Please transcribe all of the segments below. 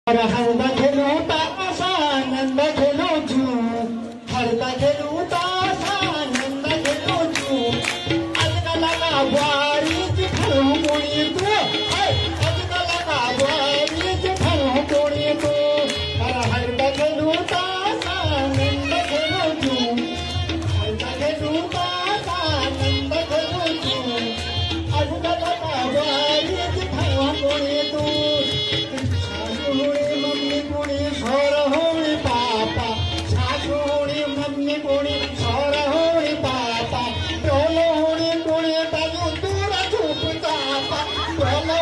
हरदा खेलू तासा नंद खेलू जू हरदा खेलू तासा नंद खेलू जू आजकल का वारी जिठू कोणी तू आजकल का वारी जिठू कोणी तू हरदा खेलू तासा नंद खेलू जू हरदा खेलू तासा नंद खेलू जू आजकल का वारी जिठू कोणी तू मम्मी कोणी सोर होणी पापा सासू होणी मम्मी कोणी सोर होणी पापा टोलो होणी कोणी ताजू दूर छुप चापा टोलो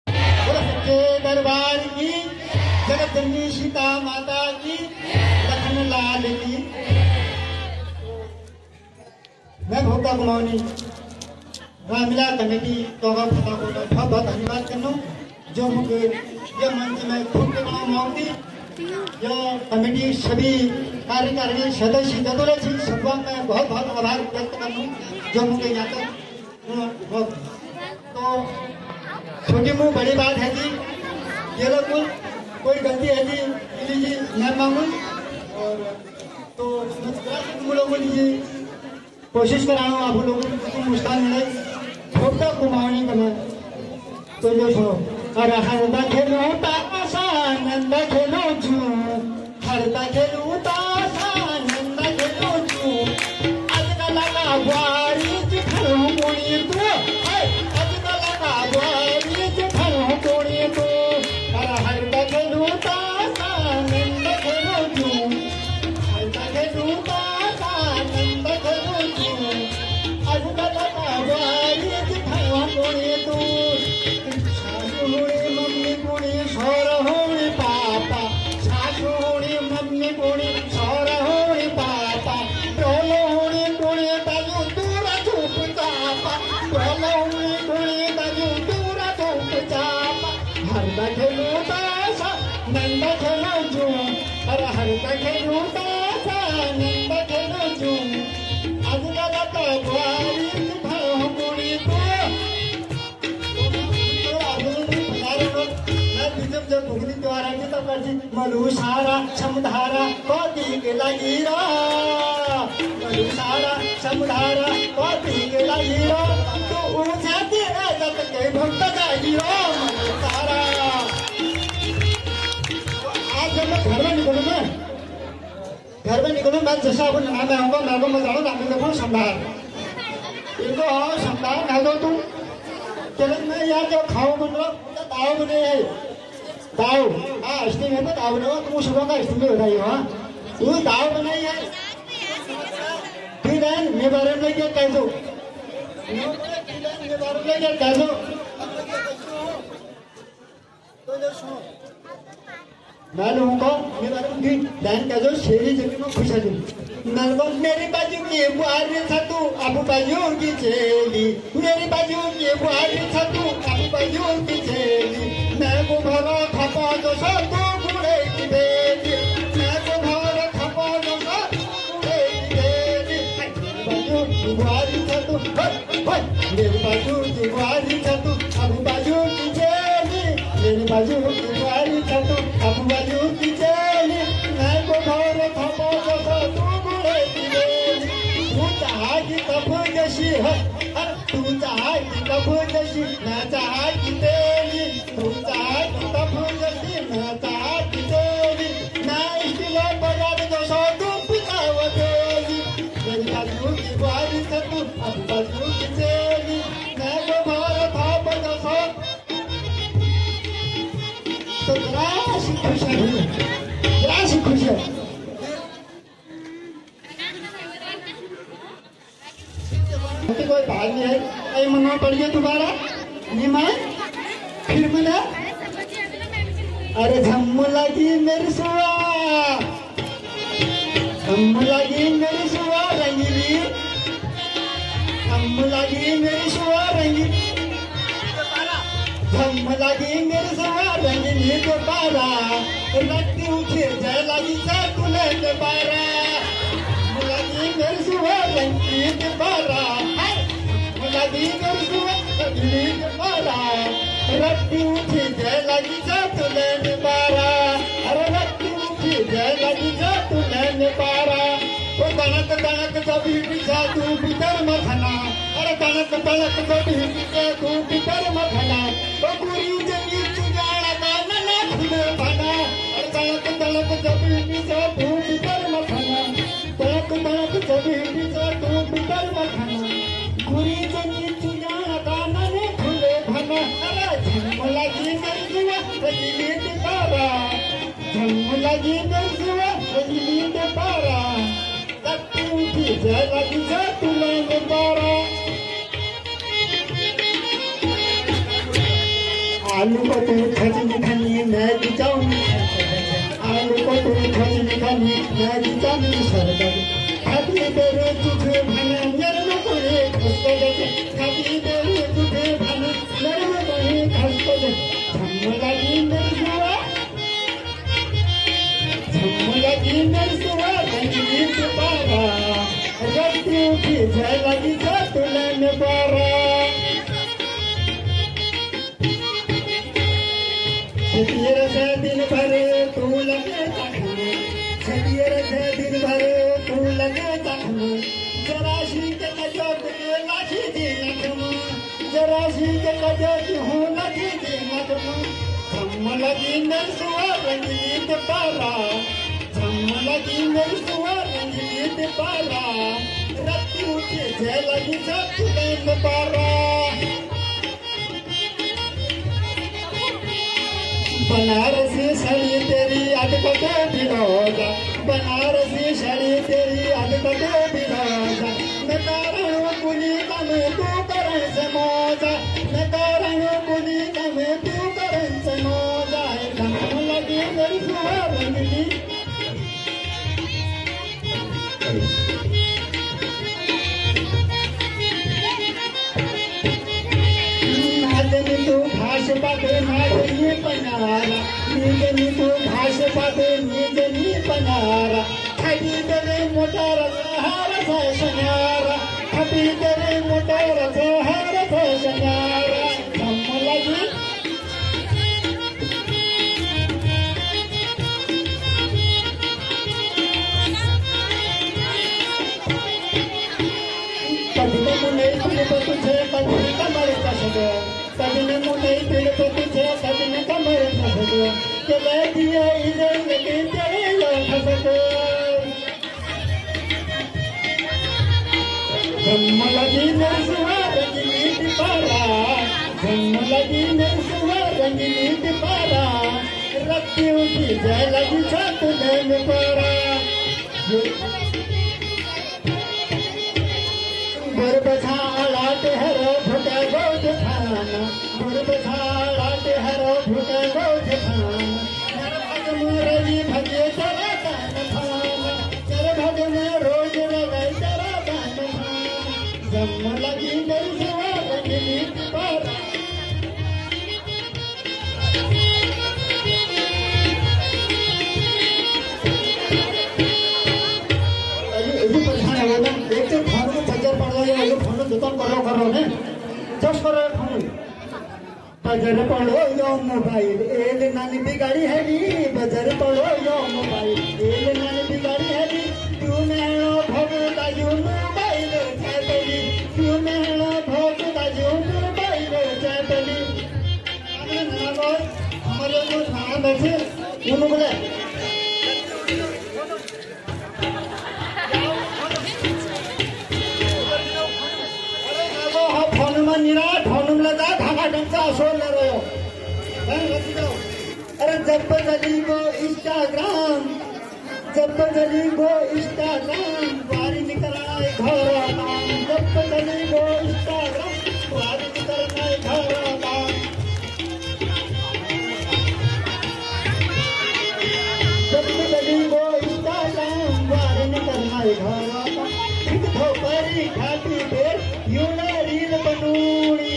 सच्चे दरबार की जगतजननी सीता माता की लखन लाल की। मैं भोक्ता कुमाऊनी रामलीला कमेटी तो फता को बहुत बहुत धन्यवाद करना जो मुझे यह मंच में खूब के मांगती यह कमेटी सभी कार्यकारिणी सदस्य जदोरे जी सबका मैं बहुत बहुत आभार व्यक्त करूँ जो मुझे यहाँ तक तो छोटी मुँह बड़ी बात है जी ये लोग कोई गलती है जी जी मैं मांगू और तो तुम लोगों ने कोशिश करा हूँ आप लोगों को मुस्कान मिले छोटा कुमाऊनी का मैं तो जो सुनो हरदा खेलू तासा नंद खेलू जू हरदा खेलू तासा नंद खेलू जू आजकल का वारी जिठू कोणी तू आजकल का वारी जिठू कोणी तू हरदा खेलू तासा नंद खेलू जू हरदा खेलू तासा नंद खेलू जू आजकल का वारी जिठू कोणी तू मम्मी कोणी सोर होणी पापा सासू होणी मम्मी कोणी सोर होणी पापा टोलो होणी कोणी ताजू दूर छुप चापा टोलो होणी कोणी ताजू दूर छुप चापा हरदा खेलू तासा नंद खेलू जू हरदा खेलू तासा नंद खेलू जू आजकल का वारी जिठू कोणी तू जब भुगनी द्वारा की तब करती मलुसारा समुधारा कोती के लगीरा मलुसारा समुधारा कोती के लगीरा तो ऊंचा तेरा जब के भक्त जागीरा मलुसारा। आज जब मैं घर में निकलूँ मैं जैसा आपको नाम में आऊँगा मैं को मत जाऊँ आपको देखो संभाल इनको संभाल कह दो तुम चलो मैं यहाँ जो खाऊं मतलब ताऊ बने दाव हाँ स्टीम है दाव ना तुम सुबह का स्टीम हो रही हो हाँ तू दाव बनाई है फिर है मैं बारे में क्या कह दो मैं बारे में क्या कह दो तो जो सुनो मैं लोगों को मैं बारे में भी दैन कह दो शेरी जगह में खुश है नलबन मेरी बाजू की बुआरी था तू अबू बाजू की चेली मेरी बाजू की बुआरी था तू अबू बाजू की चेली मैं को भरा खपा जो सो तू गुड़े की बेटी मैं को भरा खपा जो सो गुड़े की बेटी बाजू की बुआरी था तू मेरी बाजू की बुआरी था तू अबू बाजू की चेली मेरी बाजू की बुआरी था तू अबू बाजू की चेली मैं को भरा खपा जो सो तू की कपू जशी तू चाह की कपू जशी मैं चाह की तेरी तू चाह की कपू जशी मैं चाह की तेरी मैं इसलिए बाजार जो सो तू पिताव तेरी मेरी बाजू की बारी से तू अब बाजू की तेरी मैं को भारत था बजा सो तो जरा सी खुश है कोई भाग नहीं है कई मना पड़िए दोबारा निमा फिर मिला अरे झम्मू लगी मेरी सुआ झम्मू लगी मेरी सुआ रंगीली झम्मू लगी मेरी सुआ रंगीली झम्मू लगी मेरी सुआ रंगीली दोबारा रखती उठे जय लगी से तुले दोबारा लगी मेरी सुआ रंगीली दोबारा लगी मेरी सुआ रंगीली दोबारा रखती उठे जय लगी से तुले दोबारा। चबीचा तू पितर मखना अरे तळक तळक चबीचा तू पितर मखना बकुरी जनी तुझ्या कानला फुले भना अरे तळक तळक चबीचा तू पितर मखना तळक तळक चबीचा तू पितर मखना गुरी जनी तुझ्या कानला फुले भना अरे झम लगी नरजुआ रजनी ते पारा झम लगी नरजुआ रजनी ते पारा उठी जय लगी जय तुला बारा आलू को तू खजनी खानी मैं जाऊंगी आलू को तू खजनी खानी मैं जाऊंगी सरदार खाती तेरे तुझे भाने नरम कोई खसको दे खाती तेरे तुझे भाने नरम कोई खसको दे झम लगी नरजुआ रंगीत पारा रत्ती उठी जय लगी तुलन बारा छतियर से दिन भर तू लगे तखने छतियर से दिन भर तू लगे तखने जराशी के कजोत के लाठी दी नगमा जराशी के कजोत हूँ लगी दी नगमा झम लगी नरसुआ रंगीत पारा झम लगी नरसुआ रंगीत पारा रत्ती उठी जय लगी तुलन बारा बनारसी साड़ी तेरी अटपटे बिरोजा बनारसी साड़ी तेरी अटपटे बिरोजा मैं कारण पुली कम तू करण से मौजा मैं कारण पुली कम तू करण से मौजा झम लगी नरसुआ रंगीत तू भाष पाते नागनी पनारा नीजनी तू भाष पाते नीजनी पनारा खटी तेरे मोटार हार फैशनारा खटी तेरे मोटार हार फैशनारा झम लगी कभी मुने तुझे तुझे कभी कमर कसद कभी मुने तुझे तुझे कभी कमर कसद चले दिया इधर लगे तेरे खसद झम लगी नरसुआ रंगीत पारा झम लगी नरसुआ रंगीत पारा रत्ती उठी जय लगी तुलन पारा गुरबछाड़ाट हरो फुटे गोद खाना गुरबछाड़ाट हरो फुटे गोद खाना नर भग में रजी भगे चला दान खाना नर भग में रोज रवे चला दान खाना झम लगी नरसुआ रंगीत पारा दुकान करो ने जब करो बजर पड़ो यो मोबाइल एल नानी भी गाड़ी है नी बजर पड़ो यो मोबाइल एल नानी भी गाड़ी है नी तू मेहनो भगता यू मोबाइल चैतली तू मेहनो भगता यू मोबाइल चैतली हमने नाम हमारे जो नाम है उन्होंने बोले अरे जब चली गो इंस्टाग्राम बारी निकल आए घर काम जब चली गो इंस्टाग्राम बारी निकल आए घर काम जब चली गो इंस्टाग्राम बारी निकल आए घर काम धोपरी खाती देर यूना रील बनूड़ी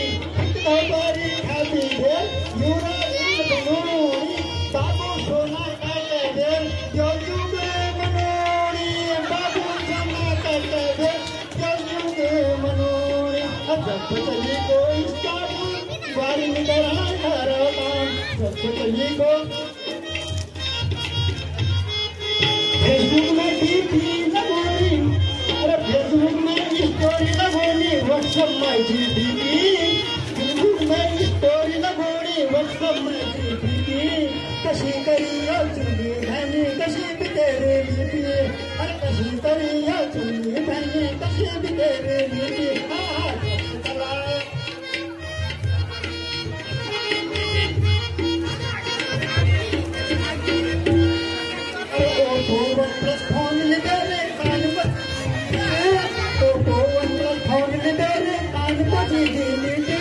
धोपरी खाती देर यूना रील बनूड़ी बाबू सोना काटे देर जो युगे मनोड़ी बाबू सोना काटे देर जो युगे मनोड़ी जब चली को इंस्टाग्राम बारी निकल आए घर काम जब चली को फेसबुक में डीपी लगाई अरे Facebook my GDP. My story na body, what's from my GDP? Kashi kariya chuni dhani, kashi bitere lipi. Har kashi kariya chuni dhani, kashi bitere lipi. Plus phone le dere kaan but one plus phone le dere kaan but dilite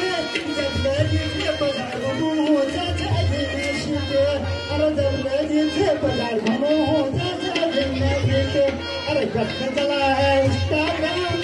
jab lagi bazar ghumo ho ja jineshite ar jab lagi bazar ghumo ho ja jineshite अरे कब चला है उसका